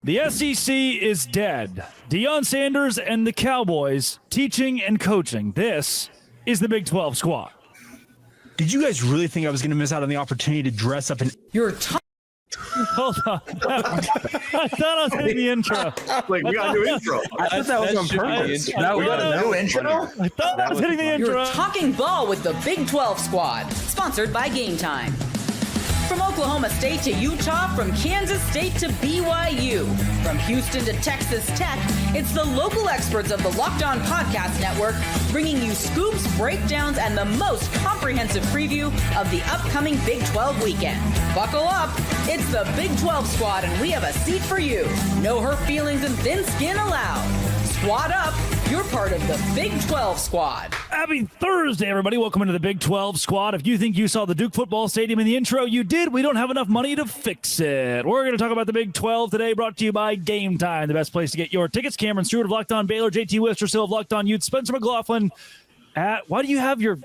The SEC is dead. Deion Sanders and the Cowboys teaching and coaching. This is the Big 12 squad. Did you guys really think I was going to miss out on the opportunity to dress up in... Hold on. I thought I was hitting the intro. Like, we got a new intro. I thought that was on purpose. We got a new intro? I thought I was hitting the intro. You're talking ball with the Big 12 squad, sponsored by Game Time. From Oklahoma State to Utah, from Kansas State to BYU, from Houston to Texas Tech, it's the local experts of the Locked On Podcast Network bringing you scoops, breakdowns, and the most comprehensive preview of the upcoming Big 12 weekend. Buckle up, it's the Big 12 squad, and we have a seat for you. No hurt feelings and thin skin allowed. Squad up, you're part of the Big 12 squad. Happy Thursday, everybody. Welcome into the Big 12 squad. If you think you saw the Duke football stadium in the intro, you did. We don't have enough money to fix it. We're going to talk about the Big 12 today, brought to you by Game Time, the best place to get your tickets. Cameron Stewart of Locked On Baylor, JT Wistersill of Locked On Utes, Spencer McLaughlin. Why do you have your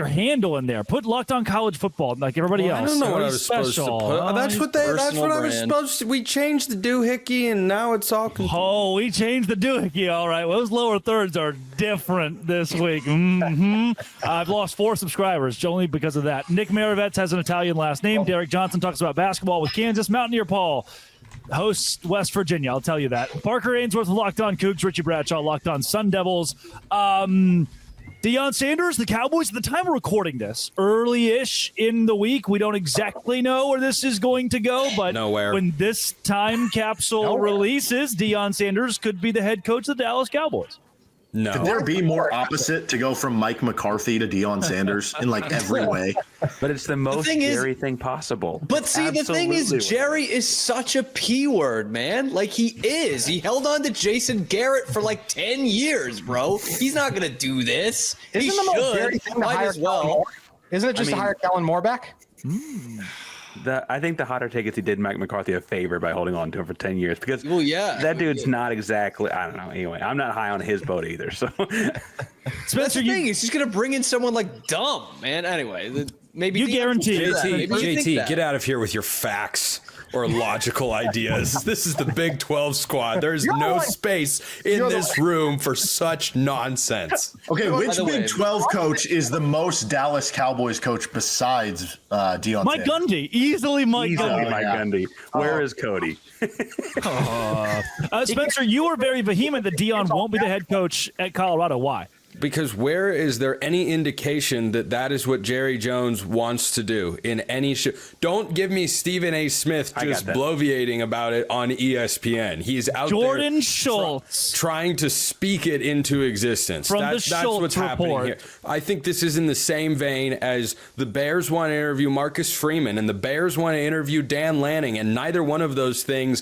handle in there? Put Locked On College Football like everybody else. I don't know what I was supposed to put. That's what I was supposed to. We changed the doohickey, and now it's all. Oh, we changed the doohickey. All right. Well, those lower thirds are different this week. I've lost 4 subscribers only because of that. Nick Maravets has an Italian last name. Derek Johnson talks about basketball with Kansas. Mountaineer Paul hosts West Virginia. I'll tell you that. Parker Ainsworth of Locked On Cougs. Richie Bradshaw, Locked On Sun Devils. Deion Sanders, the Cowboys, at the time we're recording this, early-ish in the week. We don't exactly know where this is going to go, but when this time capsule releases, Deion Sanders could be the head coach of the Dallas Cowboys. No. Could there be more opposite to go from Mike McCarthy to Deion Sanders in like every way? But it's the most Jerry thing possible. But see, the thing is, Jerry is such a P word, man. Like he is. He held on to Jason Garrett for like 10 years, bro. He's not gonna do this. Isn't he the most should. Jerry thing to Might hire as well. Kellen Moore? Isn't it just to hire Kellen Moore back? I think the hotter take is he did Mike McCarthy a favor by holding on to him for 10 years because that dude's not exactly, I don't know. Anyway, I'm not high on his boat either. So Spencer, he's just going to bring in someone like dumb, man. Anyway, maybe you guarantee JT, get out of here with your facts or logical ideas. This is the Big 12 squad. There's no space in this room for such nonsense. Okay, which Big 12 coach is the most Dallas Cowboys coach besides Deion Mike Sanders? Gundy. Easily Mike Gundy. Mike Gundy. Where is Cody? Spencer, you were very vehement that Deion won't be the head coach at Colorado. Why? Because where is there any indication that that is what Jerry Jones wants to do in any show? Don't give me Stephen A. Smith just bloviating about it on ESPN. He's out Jordan there Schultz trying to speak it into existence. That's what's happening here. I think this is in the same vein as the Bears want to interview Marcus Freeman and the Bears want to interview Dan Lanning, and neither one of those things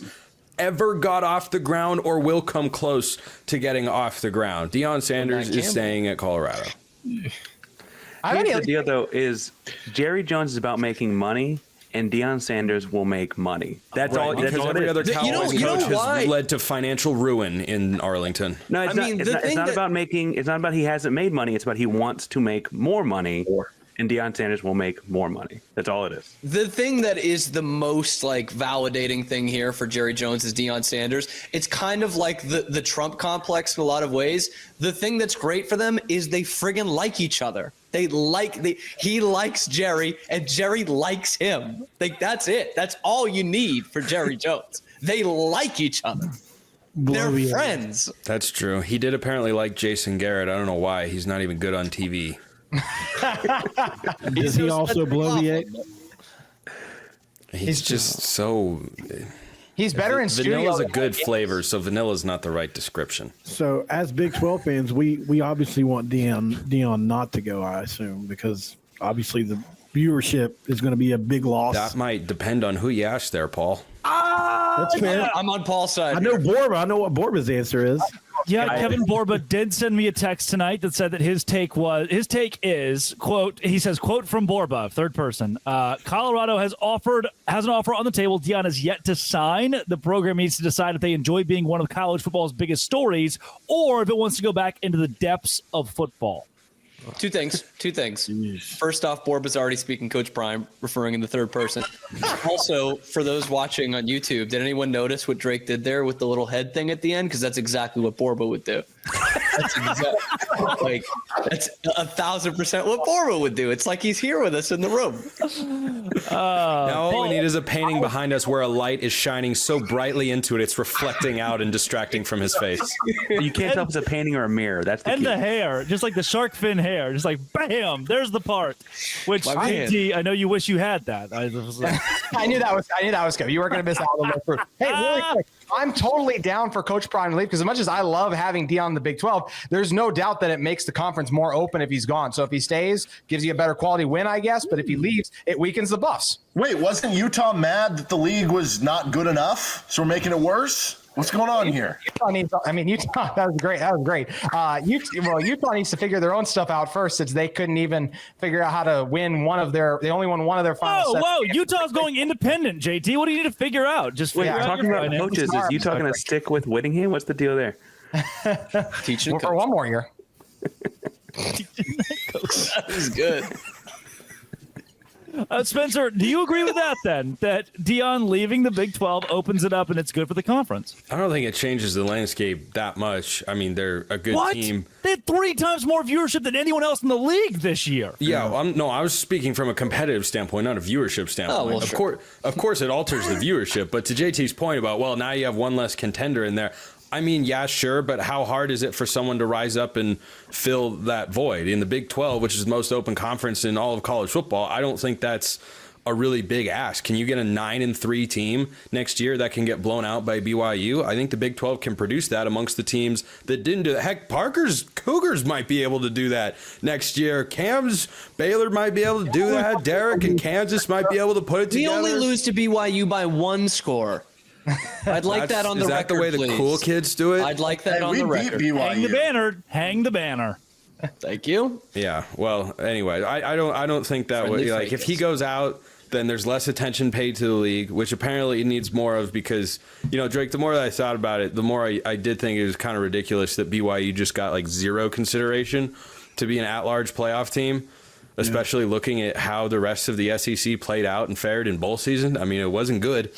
ever got off the ground or will come close to getting off the ground. Deion Sanders is staying at Colorado. The deal, though, is Jerry Jones is about making money, and Deion Sanders will make money. That's all. That's all every other Cowboys coach has led to financial ruin in Arlington. No, it's not about making. It's not about he hasn't made money. It's about he wants to make more money. And Deion Sanders will make more money. That's all it is. The thing that is the most validating thing here for Jerry Jones is Deion Sanders. It's kind of like the Trump complex in a lot of ways. The thing that's great for them is they friggin' like each other. He likes Jerry and Jerry likes him. That's it. That's all you need for Jerry Jones. They like each other. They're friends. That's true. He did apparently like Jason Garrett. I don't know why. He's not even good on TV. Does he also bloviate? He's just so. He's better in studio. Vanilla's a good flavor, so vanilla's not the right description. So, as Big 12 fans, we obviously want Deion not to go, I assume, because obviously the viewership is going to be a big loss. That might depend on who you ask there, Paul. That's fair. I'm on Paul's side. I know Borba. I know what Borba's answer is. Yeah, Kevin Borba did send me a text tonight that said that his take is, quote, he says, quote from Borba, third person, Colorado has an offer on the table. Deion has yet to sign. The program needs to decide if they enjoy being one of college football's biggest stories or if it wants to go back into the depths of football. Two things. First off, Borba's already speaking Coach Prime, referring in the third person. Also, for those watching on YouTube, did anyone notice what Drake did there with the little head thing at the end? Because that's exactly what Borba would do. That's 1,000% what Borba would do. It's like he's here with us in the room. Now all we need is a painting behind us where a light is shining so brightly into it, it's reflecting out and distracting from his face. You can't tell if it's a painting or a mirror. That's the key. The hair, just like the shark fin hair, just like bam, there's the part. Which JT, I know you wish you had that. I knew that was good. You were going to miss out on the fruit. Hey, really quick. I'm totally down for Coach Prime to leave because as much as I love having Deion in the Big 12, there's no doubt that it makes the conference more open if he's gone. So if he stays, gives you a better quality win, I guess. But if he leaves, it weakens the Buffs. Wait, wasn't Utah mad that the league was not good enough? So we're making it worse? What's going on here? Utah, that was great. Utah needs to figure their own stuff out first, since they couldn't even figure out how to win they only won one of their final sets. Whoa, Utah's going independent, JT. What do you need to figure out? Just wait, talking about coaches, is Utah going to stick with Whittingham? What's the deal there? Teaching for one more year. That is good. Spencer, do you agree with that then? That Deion leaving the Big 12 opens it up and it's good for the conference? I don't think it changes the landscape that much. I mean, they're a good team. They had 3 times more viewership than anyone else in the league this year. Yeah, I was speaking from a competitive standpoint, not a viewership standpoint. Oh, well, sure. Of course, it alters the viewership. But to JT's point about, well, now you have one less contender in there. I mean, yeah, sure, but how hard is it for someone to rise up and fill that void? In the Big 12, which is the most open conference in all of college football, I don't think that's a really big ask. Can you get a 9-3 team next year that can get blown out by BYU? I think the Big 12 can produce that amongst the teams that didn't do that. Heck, Parker's Cougars might be able to do that next year. Cam's Baylor might be able to do that. Derek and Kansas might be able to put it together. We only lose to BYU by 1 score. I'd like that on the record. Is that the way the cool kids do it? I'd like that on the record. Hang the banner. Hang the banner. Thank you. Yeah. Well, anyway, I don't think that would, like, if he goes out, then there's less attention paid to the league, which apparently it needs more of because, Drake, the more that I thought about it, the more I did think it was kind of ridiculous that BYU just got like 0 consideration to be an at-large playoff team, especially looking at how the rest of the SEC played out and fared in bowl season. I mean, it wasn't good.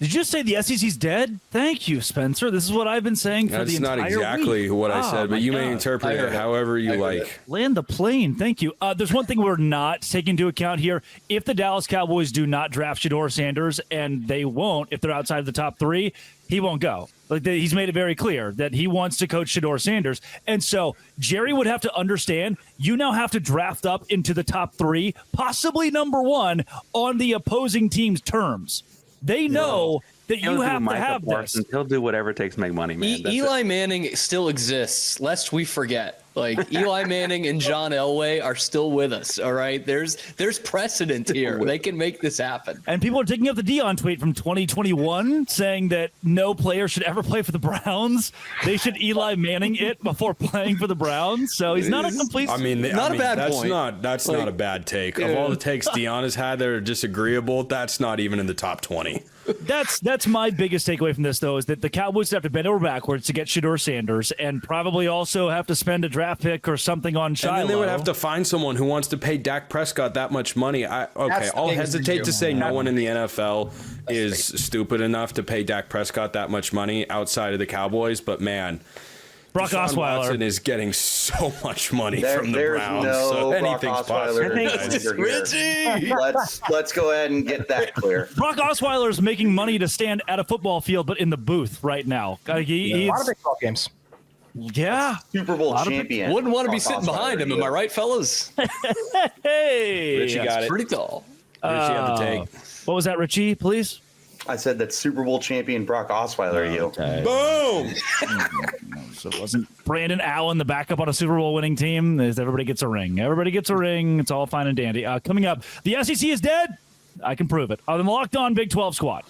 Did you just say the SEC's dead? Thank you, Spencer. This is what I've been saying for the entire week. That's not exactly what I said, but you may interpret it however you like. Land the plane. Thank you. There's one thing we're not taking into account here. If the Dallas Cowboys do not draft Shedeur Sanders, and they won't if they're outside of the top 3, he won't go. He's made it very clear that he wants to coach Shedeur Sanders. And so Jerry would have to understand you now have to draft up into the top 3, possibly number 1, on the opposing team's terms. They know that you have to have this. He'll do whatever it takes to make money, man. Eli Manning still exists, lest we forget. Like, Eli Manning and John Elway are still with us, all right? There's precedent here. They can make this happen. And people are taking up the Deion tweet from 2021 saying that no player should ever play for the Browns. They should Eli Manning it before playing for the Browns. So he's not a complete... a bad point. That's not a bad take. Of all the takes Deion has had that are disagreeable, that's not even in the top 20. That's my biggest takeaway from this, though, is that the Cowboys have to bend over backwards to get Shedeur Sanders and probably also have to spend a draft pick or something on Shiloh. And then they would have to find someone who wants to pay Dak Prescott that much money. I'll hesitate to say no one in the NFL is stupid enough to pay Dak Prescott that much money outside of the Cowboys, but man... Brock Osweiler Watson is getting so much money from the Browns. So anything's possible. Richie, let's go ahead and get that clear. Brock Osweiler is making money to stand at a football field, but in the booth right now. A lot of big ball games. Yeah. Super Bowl champion. Wouldn't want to be sitting behind him. Am I right, fellas? Hey. Richie got it. Pretty tall. Richie had the take. What was that, Richie, please? I said that Super Bowl champion Brock Osweiler. Boom. So it wasn't Brandon Allen, the backup on a Super Bowl winning team. Everybody gets a ring. Everybody gets a ring. It's all fine and dandy. Coming up, the SEC is dead. I can prove it. On the Locked On Big 12 squad.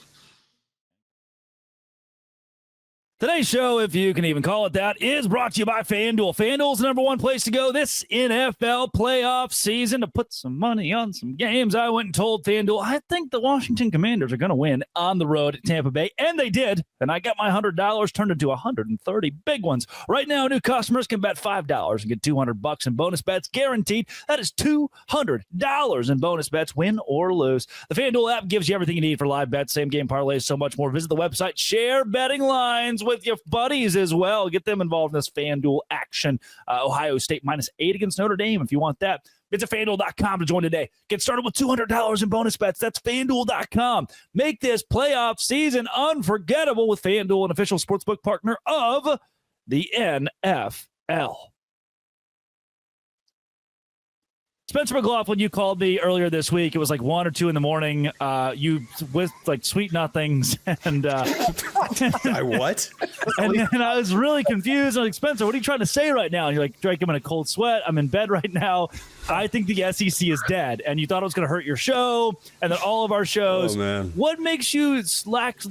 Today's show, if you can even call it that, is brought to you by FanDuel. FanDuel's the number one place to go this NFL playoff season to put some money on some games. I went and told FanDuel, I think the Washington Commanders are going to win on the road at Tampa Bay, and they did. And I got my $100 turned into 130 big ones. Right now, new customers can bet $5 and get $200 in bonus bets guaranteed. That is $200 in bonus bets, win or lose. The FanDuel app gives you everything you need for live bets, same-game parlays, so much more. Visit the website, share betting lines with your buddies as well. Get them involved in this FanDuel action. Ohio State -8 against Notre Dame if you want that. Visit FanDuel.com to join today. Get started with $200 in bonus bets. That's FanDuel.com. Make this playoff season unforgettable with FanDuel, an official sportsbook partner of the NFL. Spencer McLaughlin, you called me earlier this week. It was like 1 or 2 in the morning. You with like sweet nothings, and I what? And I was really confused. I'm like, Spencer, what are you trying to say right now? And you're like, Drake, I'm in a cold sweat. I'm in bed right now. I think the SEC is dead, and you thought it was going to hurt your show, and then all of our shows. Oh, man. What makes you lack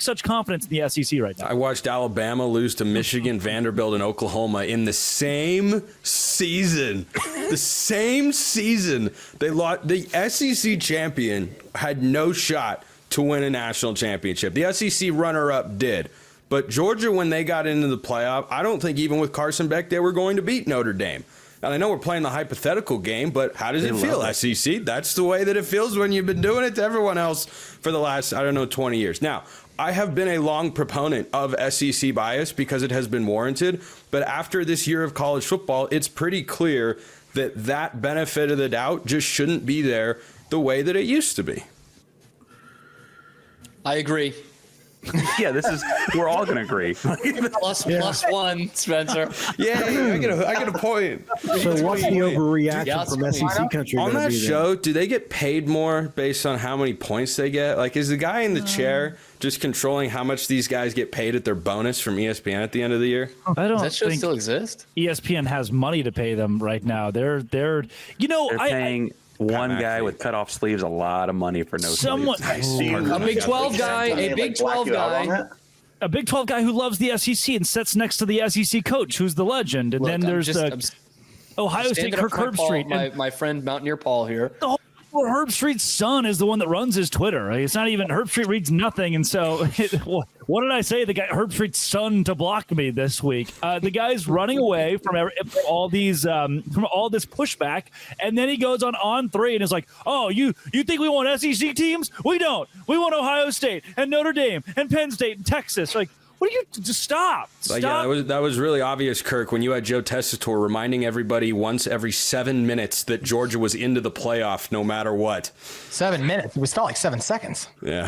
such confidence in the SEC right now? I watched Alabama lose to Michigan, Vanderbilt, and Oklahoma in the same season. The same season. They lost. The SEC champion had no shot to win a national championship. The SEC runner-up did. But Georgia, when they got into the playoff, I don't think even with Carson Beck they were going to beat Notre Dame. And I know we're playing the hypothetical game, but how does it feel, SEC? That's the way that it feels when you've been doing it to everyone else for the last, 20 years. Now, I have been a long proponent of SEC bias because it has been warranted. But after this year of college football, it's pretty clear that benefit of the doubt just shouldn't be there the way that it used to be. I agree. Yeah, we're all going to agree. plus one, Spencer. Yeah, I get a point. So what's the overreaction from SEC country? On that show, do they get paid more based on how many points they get? Like, is the guy in the chair just controlling how much these guys get paid at their bonus from ESPN at the end of the year? I don't Does that show think still exist? ESPN has money to pay them right now. They're paying one guy with cut off sleeves a lot of money for no sleeves. A Big 12 guy, a Big 12 guy. A Big 12 guy who loves the SEC and sits next to the SEC coach, who's the legend. And then there's Ohio State Kirk Herbstreit. My friend Mountaineer Paul here. Herb Street's son is the one that runs his Twitter. It's not even Herb Street reads nothing, and so what did I say? The guy Herb Street's son to block me this week. The guy's running away from all this pushback, and then he goes on 3 and is like, "Oh, you think we want SEC teams? We don't. We want Ohio State and Notre Dame and Penn State and Texas." Like, what do you just stop? Yeah, that was really obvious, Kirk, when you had Joe Tessitore reminding everybody once every 7 minutes that Georgia was into the playoff no matter what. 7 minutes? It was felt like 7 seconds. Yeah.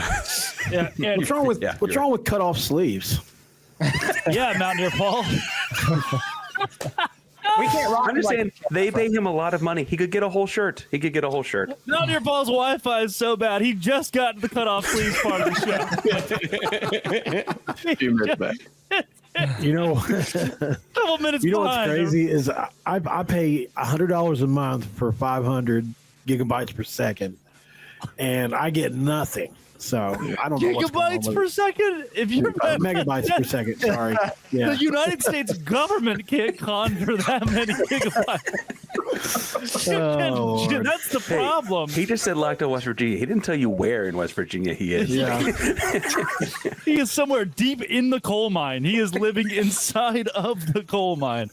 Yeah. What's wrong with cut off sleeves? Yeah, Mountaineer Paul. We can't rock. I'm just saying they pay him a lot of money. He could get a whole shirt. Mountaineer Paul's Wi-Fi is so bad. He just got to the cutoff sleeves part of the show. A few minutes back. Couple minutes. What's crazy is I pay $100 a month for 500 gigabytes per second, and I get nothing. So I don't know what's going on gigabytes per second. If you're megabytes per second, sorry. Yeah. The United States government can't conjure that many gigabytes. Oh, that's the problem. He just said locked in West Virginia. He didn't tell you where in West Virginia he is. Yeah. He is somewhere deep in the coal mine. He is living inside of the coal mine.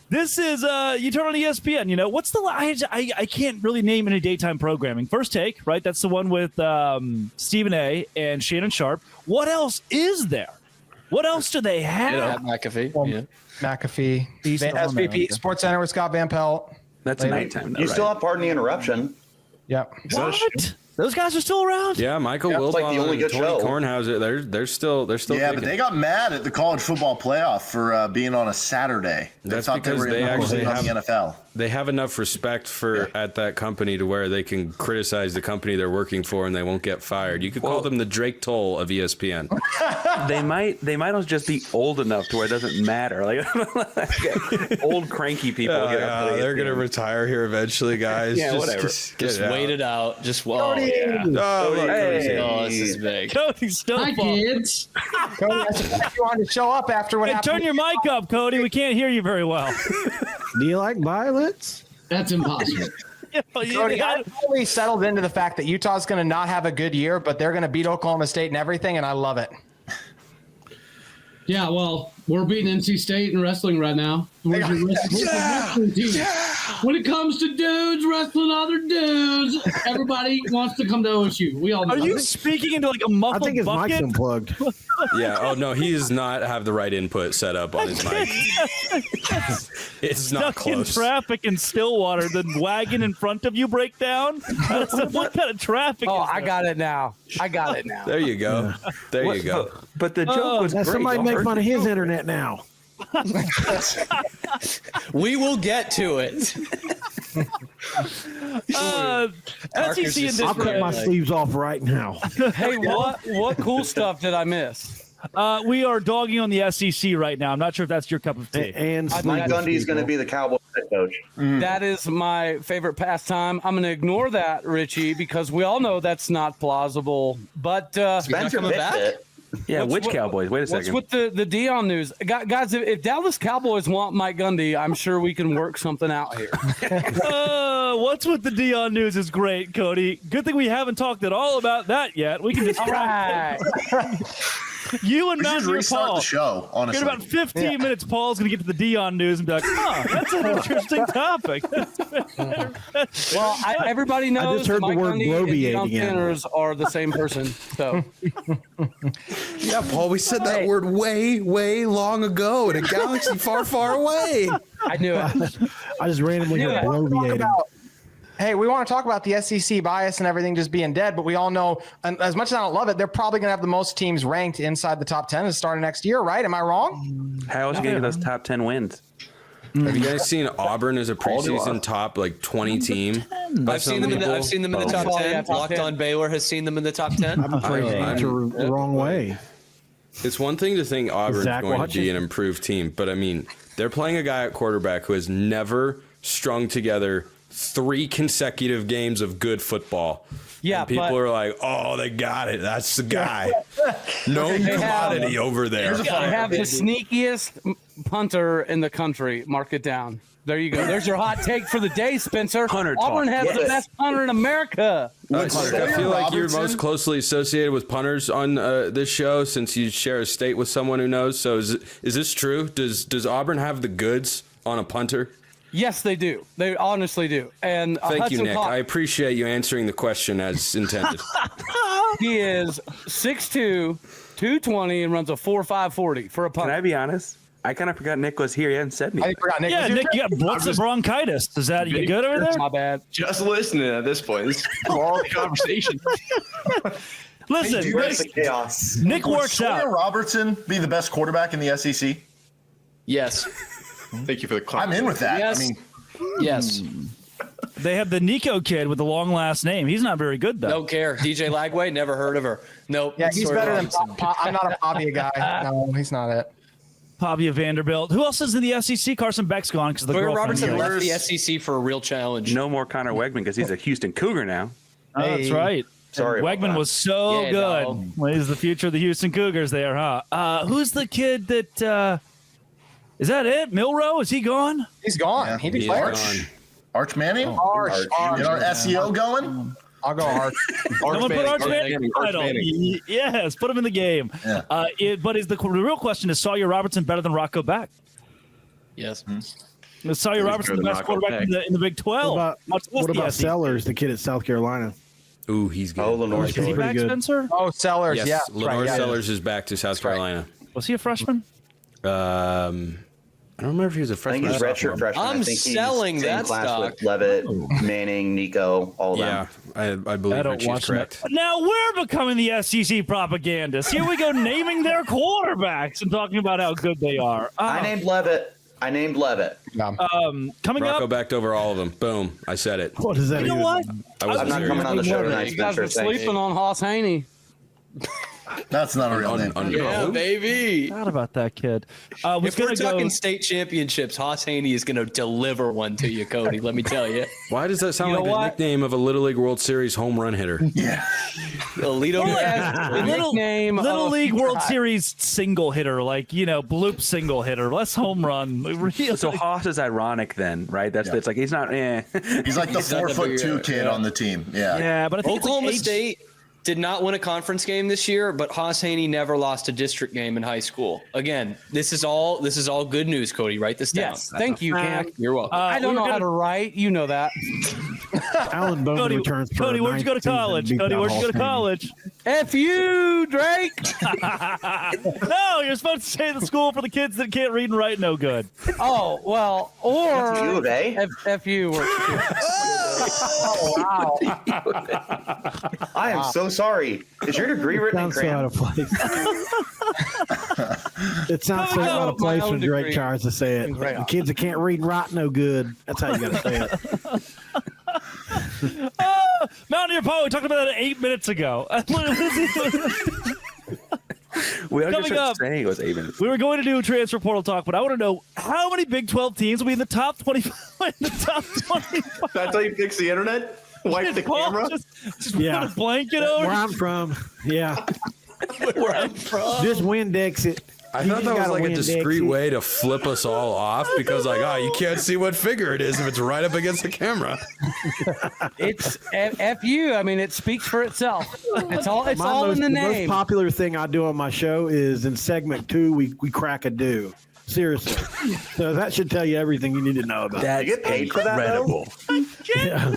This is you turn on ESPN. What's the I can't really name any daytime programming. First Take, right? That's the one with Stephen A. and Shannon Sharp. What else is there? What else do they have? McAfee. McAfee. SVP Sports Center with Scott Van Pelt. That's nighttime. You still have Pardon the Interruption. Yep. What? Those guys are still around? Yeah, Michael Wilbon, like the only good Tony show. Kornhauser, they're still. Yeah, kicking. but they got mad at the college football playoff for being on a Saturday. That's thought because they actually on have the NFL. they have enough respect at that company to where they can criticize the company they're working for and they won't get fired. You could call them the Drake Toll of ESPN. They might also just be old enough to where it doesn't matter. Like old cranky people. They're gonna retire here eventually, guys. Yeah, whatever. Just wait it out. Just Cody. this is big. Cody's still Hi, kids. Cody, I suspect you wanted to show up after what happened. Turn your mic up, Cody. We can't hear you very well. Do you like violets? That's impossible. Cody, I totally settled into the fact that Utah's going to not have a good year, but they're going to beat Oklahoma State and everything, and I love it. Yeah, well, we're beating NC State in wrestling right now. Where's your wrestling team? When it comes to dudes wrestling other dudes, everybody wants to come to OSU. We all know. Are you speaking into like a muffled I think his bucket? mic's unplugged. Yeah. Oh no, he does not have the right input set up on his mic. It's not Stuck in close. traffic in Stillwater, the wagon in front of you break down. What kind of traffic? Oh, is I that? got it now. There you go. There you go. But the joke was Now great. somebody Y'all make heard fun of the his joke. internet now. We will get to it. SEC and I'll cut my sleeves off right now. Hey, what cool stuff did I miss? We are dogging on the SEC right now. I'm not sure if that's your cup of tea. And Mike Gundy's going to be the Cowboys head coach. That is my favorite pastime. I'm going to ignore that, Richie, because we all know that's not plausible. But Spencer coming back? Pitt. Yeah, which Cowboys? Wait a second. What's with the Deion news? Guys, if Dallas Cowboys want Mike Gundy, I'm sure we can work something out here. What's with the Deion news is great, Cody. Good thing we haven't talked at all about that yet. We can just All right. you and We should Mountaineer restart Paul. the show, honestly. In about 15 minutes, Paul's going to get to the Deion news and be like, that's an interesting topic. Well, everybody knows just heard the Mike word Gundy and bloviate Deion again. Sanders are the same person. So Yeah, Paul, we said that word way, way long ago in a galaxy far, far away. I knew it. I just randomly heard Yeah. bloviating. Hey, we want to talk about the SEC bias and everything just being dead, but we all know, and as much as I don't love it, they're probably going to have the most teams ranked inside the top 10 at the start of next year, right? Am I wrong? How else are you going to get those top 10 wins? Have you guys seen Auburn as a preseason top 20 team? I've seen them in the top 10. Yeah, top Locked 10. on Baylor has seen them in the top 10. I'm phrasing it the wrong way. It's one thing to think Auburn's Zach going to watching? be an improved team, but I mean, they're playing a guy at quarterback who has never strung together 3 consecutive games of good football. Yeah, and people but- are like, "Oh, they got it. That's the guy." Known commodity over there. They have the sneakiest punter in the country. Mark it down. There you go. There's your hot take for the day, Spencer. Punter talk. Auburn has the Yes. best punter in America. I feel like you're most closely associated with punters on this show since you share a state with someone who knows. So is this true? Does Auburn have the goods on a punter? Yes, they do. They honestly do. And Thank you, Hudson Nick. Clock, I appreciate you answering the question as intended. he is 6'2", 220, and runs a 4.5 40 for a Can punter. I be honest? I kind of forgot Nick was here. He hadn't said I anything. forgot Nick. Yeah, was here Nick, too? you got what's the bronchitis? Is that you good over there? My bad. Just listening at this point. This is all conversation. Listen, That's the chaos. Nick Would works Sawyer out. Robertson be the best quarterback in the SEC? Yes. Thank you for the clap. I'm in with that. Yes. I mean, Yes. They have the Nico kid with the long last name. He's not very good though. Don't care. DJ Lagway, never heard of her. Nope. Yeah, he's Sawyer better than Robertson. I'm not a Pavia guy. No, he's not it. Pavia Vanderbilt. Who else is in the SEC? Carson Beck's gone because the Sawyer girlfriend. Robertson here. left the SEC for a real challenge. No more Connor Wegman because he's a Houston Cougar now. Oh, that's Hey. right. Sorry about Wegman that. was so Yeah, good. no. Well, he's the future of the Houston Cougars there, huh? Who's the kid that is that it? Milrow? Is he gone? He's gone. Yeah, he He's declared. gone. Arch Manning? Arch. Get our SEO going? I'll go Arch. Someone put Arch Manning in the title. Yes, put him in the game. Yeah. But is the real question is Sawyer Robertson better than Rocco Beck? Yes. Is Sawyer Robertson the better than best Rocco quarterback in the Big 12? What about Sellers, the kid at South Carolina? Ooh, he's good. Oh, Lenore Is he Stewart. back, good. Spencer? Oh, Sellers. Yes, Yeah. Lenore right, yeah. Sellers is back to South Carolina. Was he a freshman? I don't remember if he was a I freshman. think he's or redshirt sophomore. freshman. I'm I think he's selling same that class stock. with Levitt, Manning, Nico, all of Yeah, them. I believe I don't Richie's watch correct. that. Now we're becoming the SEC propagandists. Here we go naming their quarterbacks and talking about how good they are. I named Levitt. I named Levitt. Coming Rocco up, backed over all of them. Boom. I said it. What does that you know even what? I'm not coming on the show tonight. You guys are sleeping on Hoss Haney. That's not a real name. Yeah, baby. Forgot about that kid. If we're talking state championships, Hoss Haney is going to deliver one to you, Cody. Let me tell you. Why does that sound like the nickname of a Little League World Series home run hitter? Yeah. Alito. Little League World Series single hitter, like, bloop single hitter. Less home run. Really. So Hoss is ironic then, right? It's like he's not. He's like the 4'2" kid on the team. Yeah. Yeah, but I think Oklahoma State did not win a conference game this year, but Hoss Haney never lost a district game in high school. Again, this is all good news, Cody. Write this down. Yes, thank you, Cam. You're welcome. I don't know how to write. You know that. Alan Bowman returns. Cody, where'd you go to college? F you, Drake. No, you're supposed to say the school for the kids that can't read and write no good. Oh, well, or U of A? F you works too. Oh, wow. I am so sorry. Is your degree written in Sounds so out of place. It sounds so out of place when Drake tries to say it. The kids that can't read and write no good. That's how you got to say it. Mountaineer Paul, we talked about that 8 minutes ago. We Coming up, saying it was 8 minutes. We were going to do a transfer portal talk, but I want to know how many Big 12 teams will be in the top 25. That's how you fix the internet? Wipe the camera? Just put a blanket over. Where I'm from, yeah. Where I'm from. Just Windex it. I thought that was like a discreet way to flip us all off because, you can't see what figure it is if it's right up against the camera. It's F you. I mean, it speaks for itself. It's all in the name. The most popular thing I do on my show is in segment 2, we crack a do. Seriously. So that should tell you everything you need to know about it. Do you get paid for that, though? Yeah.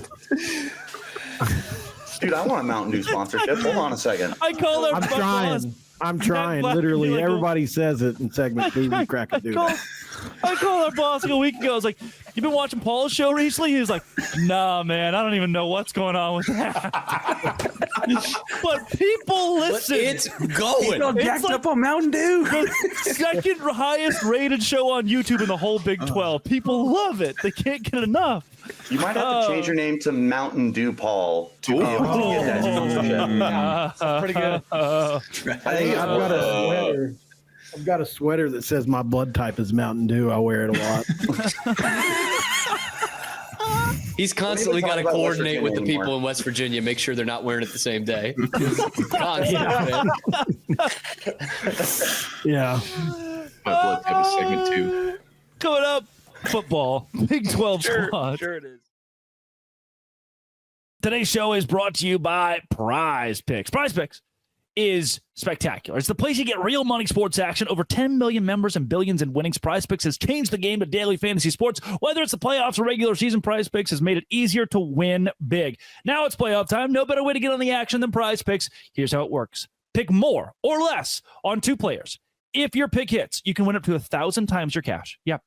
Dude, I want a Mountain Dew sponsorship. Hold on a second. I'm trying. Literally, everybody says it in segment 2. We crack a do. I called our boss a week ago. I was like, "You been watching Paul's show recently?" He was like, "Nah, man, I don't even know what's going on with that." But people listen. It's going. It's jacked up on Mountain Dew. The second highest rated show on YouTube in the whole Big 12. People love it. They can't get enough. You might have to change your name to Mountain Dew Paul to be able to get that sponsorship. Pretty good. I've got a sweater that says my blood type is Mountain Dew. I wear it a lot. He's constantly got to coordinate with the people in West Virginia, make sure they're not wearing it the same day. Yeah. My blood type is segment 2. Coming up, football, Big 12 squad. Sure it is. Today's show is brought to you by Prize Picks. Prize Picks is spectacular. It's the place you get real money sports action. Over 10 million members and billions in winnings. Prize Picks has changed the game of daily fantasy sports. Whether it's the playoffs or regular season, Prize Picks has made it easier to win big. Now it's playoff time. No better way to get on the action than Prize Picks. Here's how it works. Pick more or less on 2 players. If your pick hits, you can win up to 1,000 times your cash. Yep.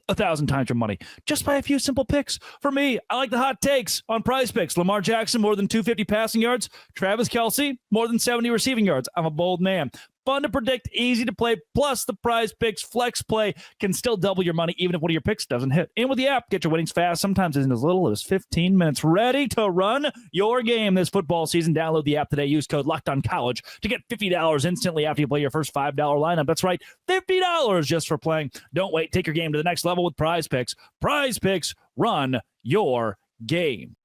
1,000 times your money just by a few simple picks. For me, I like the hot takes on Prize Picks. Lamar Jackson, more than 250 passing yards. Travis Kelce, more than 70 receiving yards. I'm a bold man. Fun to predict, easy to play. Plus, the Prize Picks flex play can still double your money even if one of your picks doesn't hit. And with the app, get your winnings fast, sometimes in as little as 15 minutes. Ready to run your game this football season? Download the app today. Use code LOCKEDONCollege to get $50 instantly after you play your first $5 lineup. That's right, $50 just for playing. Don't wait. Take your game to the next level with Prize Picks. Prize Picks, run your game.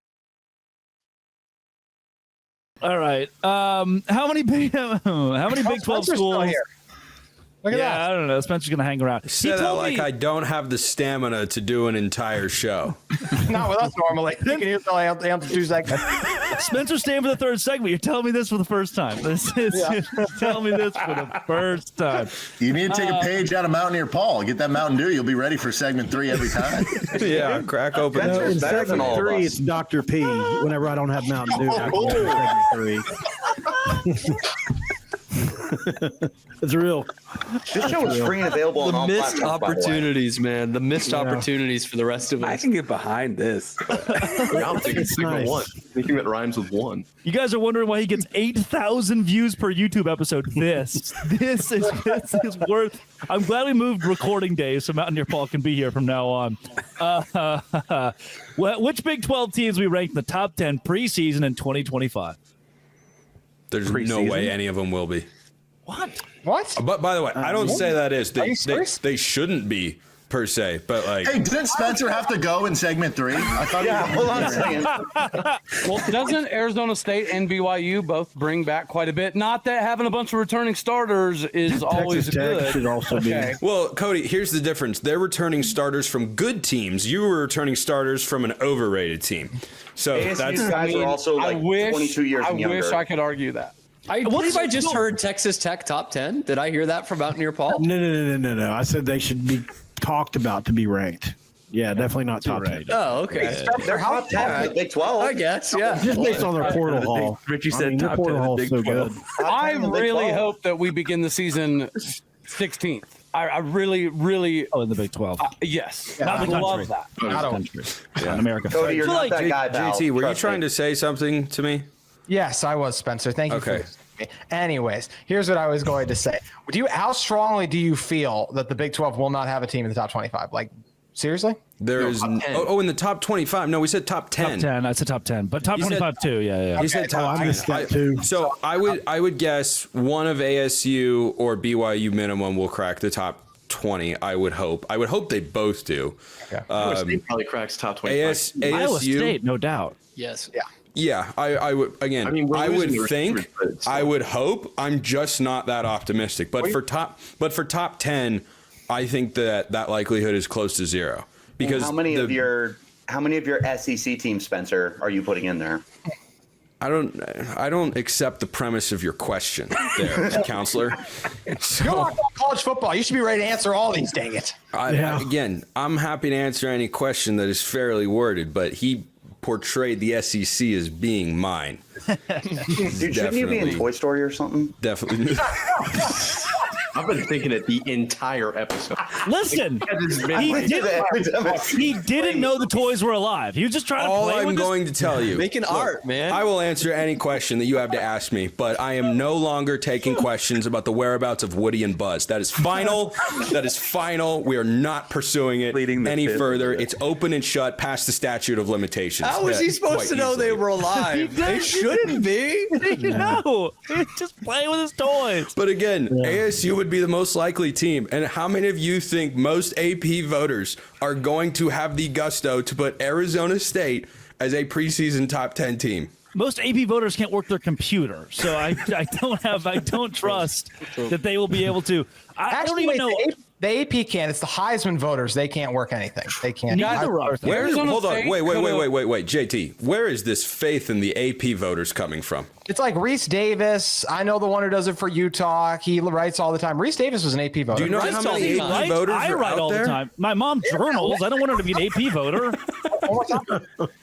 All right. How many Big 12 schools? Look at that. I don't know. Spencer's going to hang around. Say that like I don't have the stamina to do an entire show. Not with us normally. You can hear till I answer 2 seconds. Spencer's staying for the 3rd segment. You're telling me this for the first time. Telling me this for the first time. You need to take a page out of Mountaineer Paul. Get that Mountain Dew. You'll be ready for segment 3 every time. Yeah, crack open. In segment 3, it's Dr. P. Whenever I don't have Mountain Dew, I can segment 3. It's real. This show is free and available on all missed platforms, opportunities, man. The missed opportunities for the rest of us. I can get behind this. I'm thinking segment 1. Anything that rhymes with one. You guys are wondering why he gets 8,000 views per YouTube episode. This is worth. I'm glad we moved recording days so Mountaineer Paul can be here from now on. Which Big 12 teams we ranked in the top 10 preseason in 2025? There's no way any of them will be. What? But by the way, I don't say that is. They shouldn't be per se, but like. Hey, didn't Spencer have to go in segment 3? I thought. Yeah, hold on a second. Well, doesn't Arizona State and BYU both bring back quite a bit? Not that having a bunch of returning starters is always good. Should also be. Well, Cody, here's the difference. They're returning starters from good teams. You were returning starters from an overrated team. So ASU guys are also like 22 years and younger. I wish I could argue that. I believe I just heard Texas Tech top 10. Did I hear that from Mountaineer Paul? No. I said they should be talked about to be ranked. Yeah, definitely not top 10. Oh, okay. They're top 10 in the Big 12. I guess, yeah. Just based on their portal haul. Richie said their top portal 10 haul's Big so 12. good. I really hope that we begin the season 16th. I really in the Big 12. Yes. Not the country. Love that. Not the country. Yeah, in America. Cody, you're not that guy, pal. JT, were you Trust trying me. to say something to me? Yes, I was, Spencer. Thank you for Okay. listening to me. Anyways, here's what I was going to say. How strongly do you feel that the Big 12 will not have a team in the top 25? Like, seriously? There is in the top 25. No, we said top 10. Top 10. I said top 10, but top 25 too. Yeah. He said top 10. So I would guess one of ASU or BYU minimum will crack the top 20. I would hope. I would hope they both do. Okay. Iowa State probably cracks top 25. ASU, Iowa State, no doubt. Yes. Yeah. Yeah, I would again. I would think. I would hope. I'm just not that optimistic. But for top 10, I think that likelihood is close to zero. Because how many of your SEC teams, Spencer, are you putting in there? I don't accept the premise of your question there, counselor. You're not college football. You should be ready to answer all these, dang it. Again, I'm happy to answer any question that is fairly worded, but he portrayed the SEC as being mine. Dude, shouldn't you be in Toy Story or something? Definitely. I've been thinking it the entire episode. Listen, he didn't know the toys were alive. He was just trying to All play I'm with going to tell you. Making art, man. I will answer any question that you have to ask me, but I am no longer taking questions about the whereabouts of Woody and Buzz. That is final. That is final. We are not pursuing it any further. It's open and shut past the statute of limitations. How was he supposed to know they were alive? They shouldn't be. No, he's just playing with his toys. But again, ASU would be the most likely team. And how many of you think most AP voters are going to have the gusto to put Arizona State as a preseason top 10 team? Most AP voters can't work their computer, so I don't trust that they will be able to. I don't even know. The AP can. It's the Heisman voters. They can't work anything. They can't. Hold on. Wait, JT. Where is this faith in the AP voters coming from? It's like Reese Davis. I know the one who does it for Utah. He writes all the time. Reese Davis was an AP voter. Do you know how many AP voters I are write out all there? the time. My mom journals. I don't want her to be an AP voter.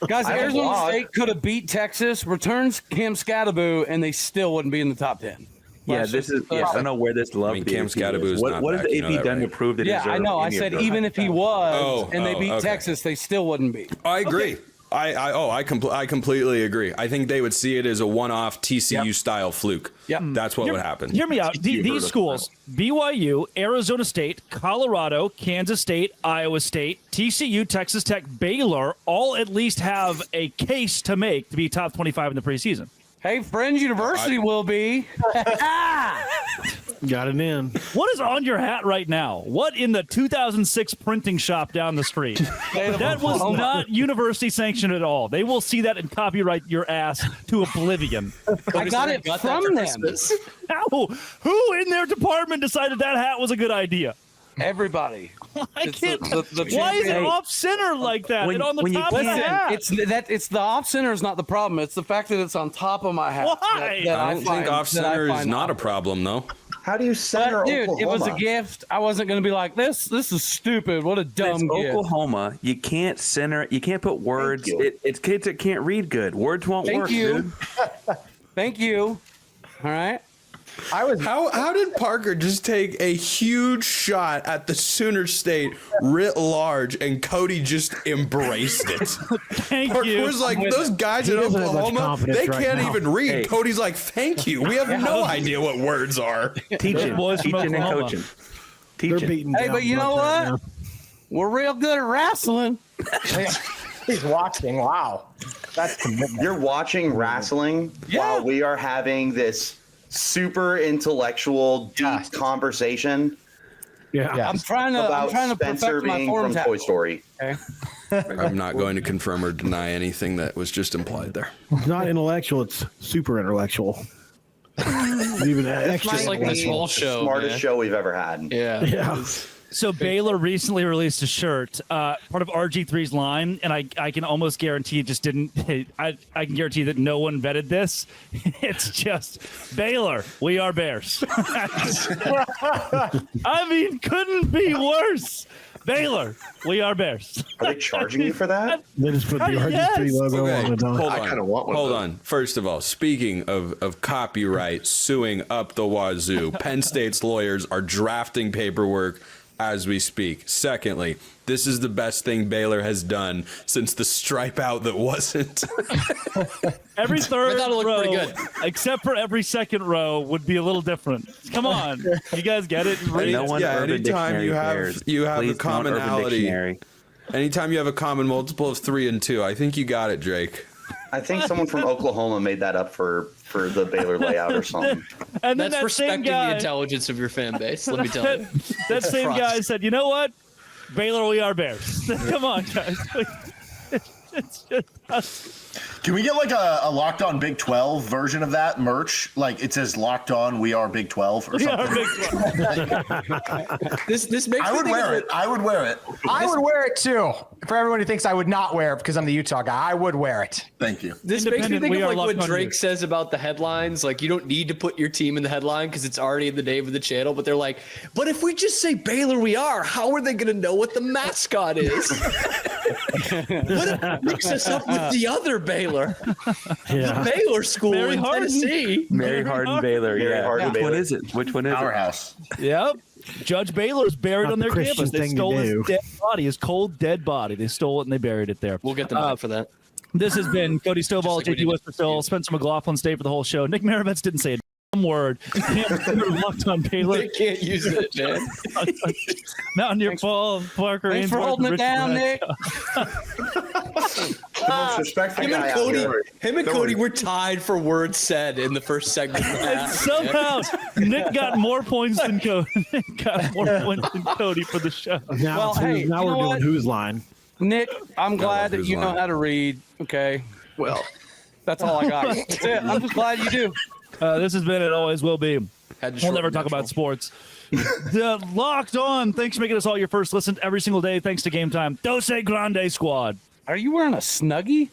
Guys, Arizona State could have beat Texas, returns Cam Scatterbo, and they still wouldn't be in the top 10. Yeah, this is. I don't know where this love. Cam Scatterbo is not what has back, the AP done to prove that? Yeah, I know. I said even if he was, and they beat Texas, they still wouldn't be. I agree. I completely agree. I think they would see it as a one-off TCU style fluke. Yep. That's what would happen. Hear me out. These schools, BYU, Arizona State, Colorado, Kansas State, Iowa State, TCU, Texas Tech, Baylor, all at least have a case to make to be top 25 in the preseason. Hey, Friends University will be. Got it in. What is on your hat right now? What in the 2006 printing shop down the street? That was not university sanctioned at all. They will see that and copyright your ass to oblivion. I got it from them. How? Who in their department decided that hat was a good idea? Everybody. Why is it off center like that? And on the top of the hat? It's the off center is not the problem. It's the fact that it's on top of my hat. Why? I don't think off center is not a problem, though. How do you center dude, Oklahoma? It was a gift. I wasn't going to be like, this is stupid. What a dumb gift. Oklahoma. You can't center. You can't put words. It's kids that can't read good. Words won't work, dude. Thank you. All right. How did Parker just take a huge shot at the Sooner State writ large and Cody just embraced it? Thank Parker you. was like, those guys in Oklahoma, they can't even read. Hey. Cody's like, thank you. We have no idea what words are. Teaching and coaching. They're beating Hey, down but you know right what? now. We're real good at wrestling. He's watching. Wow. That's commitment. You're watching wrestling while we are having this super intellectual, deep conversation Yeah. I'm trying to about perfect Spencer my being form from Toy Story. Okay. I'm not going to confirm or deny anything that was just implied there. It's not intellectual, it's super intellectual. Even extra Just like this whole The show, smartest man. show we've ever had. Yeah. Yeah. So Baylor recently released a shirt, part of RG3's line, and I can almost guarantee it just didn't. I can guarantee that no one vetted this. It's just Baylor, we are Bears. I mean, couldn't be worse. Baylor, we are Bears. Are they charging you for that? They just put the RG3 Yes. logo Okay, on it. hold I kinda want one Hold of on. First of all, speaking of copyright suing up the wazoo, Penn State's lawyers are drafting paperwork as we speak. Secondly, this is the best thing Baylor has done since the stripe out that wasn't. Every third thought it looked row, pretty good. except for every second row, would be a little different. Come on, you guys get it? Read. No one Yeah, Urban anytime Dictionary you have- Bears. you have a Please don't Urban commonality. Dictionary. Anytime you have a common multiple of 3 and 2, I think you got it, Drake. I think someone from Oklahoma made that up for the Baylor layout or something. And then That's that same respecting the guy, intelligence of your fan base. Let me tell you. that same Trust. guy said, "You know what? Baylor, we are Bears." Come on, guys. It's just Can we get like a Locked On Big 12 version of that merch? Like it says Locked On, we are Big 12 or we are something. Big 12. This makes I me would think wear of it. I would wear it. I would wear it too. For everyone who thinks I would not wear it because I'm the Utah guy, I would wear it. Thank you. This makes me Independent, think we of are like what Locked On Drake Bears. says about the headlines. Like, you don't need to put your team in the headline because it's already in the name of the channel. But they're like, but if we just say Baylor, we are, how are they going to know what the mascot is? What if it mix us up with the other Baylor? Yeah. The Baylor school Mary in Hardin. Tennessee. Mary Hardin Baylor. Mary Yeah. Hardin Which Baylor. one is it? Which one is Our it? house. Yep. Judge Baylor's buried Not on the their Christian campus. They thing to stole his do. dead body, his cold dead body. They stole it and they buried it there. We'll get them back for that. This has been Cody Stovall, like we JT did Westerfill, Spencer McLaughlin stayed for the whole show. Nick Maravets didn't say a damn word. Cameron Stewart Locked On Baylor. They can't use it, man. Mountaineer Paul, Parker. Thanks for Ainsworth, holding it Richard down, Mack. Nick. The most respectful Him guy and out Cody, here. were tied for words said in the first segment. And somehow Nick got more points than Cody. Nick got more points than Cody for the show. Now, Well, hey, now you we're know doing what? Who's Line. Nick, I'm glad that who's you know lying. how to read. Okay. Well, That's all I got. That's it. I'm just glad you do. This has been, it always will be. Had to We'll never shorten talk that about sports. The Locked On. Thanks for making us all your first listen every single day. Thanks to Game Time. Dose Grande Squad. Are you wearing a Snuggie?